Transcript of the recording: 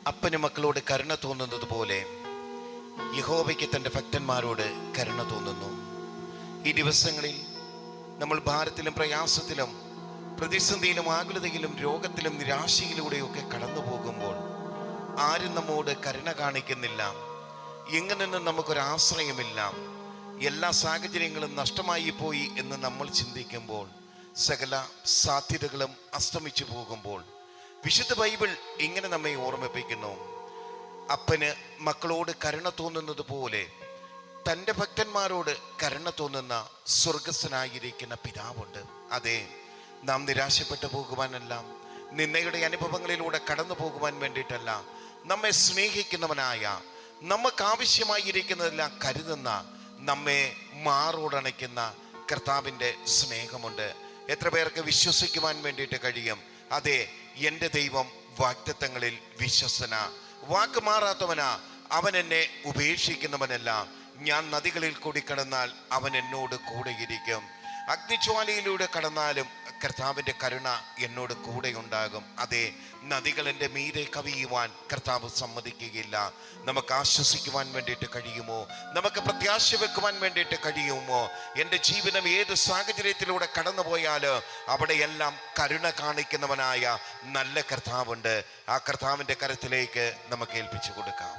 അപ്പന് മക്കളോട് കരുണ തോന്നുന്നത് പോലെ യഹോവയ്ക്ക് തൻ്റെ ഭക്തന്മാരോട് കരുണ തോന്നുന്നു. ഈ ദിവസങ്ങളിൽ നമ്മൾ ഭാരത്തിലും പ്രയാസത്തിലും പ്രതിസന്ധിയിലും ആകുലതയിലും രോഗത്തിലും നിരാശയിലൂടെയൊക്കെ കടന്നു പോകുമ്പോൾ ആരും നമ്മോട് കരുണ കാണിക്കുന്നില്ല. എങ്ങനെന്നും നമുക്കൊരാശ്രയമില്ല. എല്ലാ സാഹചര്യങ്ങളും നഷ്ടമായി പോയി എന്ന് നമ്മൾ ചിന്തിക്കുമ്പോൾ, സകല സാധ്യതകളും അസ്തമിച്ചു പോകുമ്പോൾ വിശുദ്ധ ബൈബിൾ ഇങ്ങനെ നമ്മെ ഓർമ്മിപ്പിക്കുന്നു. അപ്പന് മക്കളോട് കരുണ തോന്നുന്നത് പോലെ തൻ്റെ ഭക്തന്മാരോട് കരുണ തോന്നുന്ന സ്വർഗസ്ഥനായിരിക്കുന്ന പിതാവുണ്ട്. അതെ, നാം നിരാശപ്പെട്ടു പോകുവാനല്ല, നിന്നയുടെ അനുഭവങ്ങളിലൂടെ കടന്നു പോകുവാൻ വേണ്ടിയിട്ടല്ല, നമ്മെ സ്നേഹിക്കുന്നവനായ, നമുക്ക് ആവശ്യമായിരിക്കുന്നതെല്ലാം കരുതുന്ന, നമ്മെ മാറോടണയ്ക്കുന്ന കർത്താവിൻ്റെ സ്നേഹമുണ്ട്. എത്ര പേർക്ക് വിശ്വസിക്കുവാൻ വേണ്ടിയിട്ട് കഴിയും? അതെ, എൻ്റെ ദൈവം വാഗ്ദത്തങ്ങളിൽ വിശ്വസ്തനാ, വാക്ക് മാറാത്തവനാ. അവൻ എന്നെ ഉപേക്ഷിക്കുന്നവനല്ല. ഞാൻ നദികളിൽ കൂടി കടന്നാൽ അവൻ എന്നോട് കൂടെയിരിക്കും. അഗ്നിജ്വാലയിലൂടെ കടന്നാലും കർത്താവിൻ്റെ കരുണ എന്നോട് കൂടെ ഉണ്ടാകും. അതെ, നദികൾ എൻ്റെ മീതെ കവിയുവാൻ കർത്താവ് സമ്മതിക്കുകയില്ല. നമുക്ക് ആശ്വസിക്കുവാൻ വേണ്ടിയിട്ട് കഴിയുമോ? നമുക്ക് പ്രത്യാശ വെക്കുവാൻ വേണ്ടിയിട്ട് കഴിയുമോ? എൻ്റെ ജീവിതം ഏത് സാഹചര്യത്തിലൂടെ കടന്നു പോയാൽ അവിടെയെല്ലാം കരുണ കാണിക്കുന്നവനായ നല്ല കർത്താവുണ്ട്. ആ കർത്താവിൻ്റെ കരത്തിലേക്ക് നമുക്ക് ഏൽപ്പിച്ചു കൊടുക്കാം.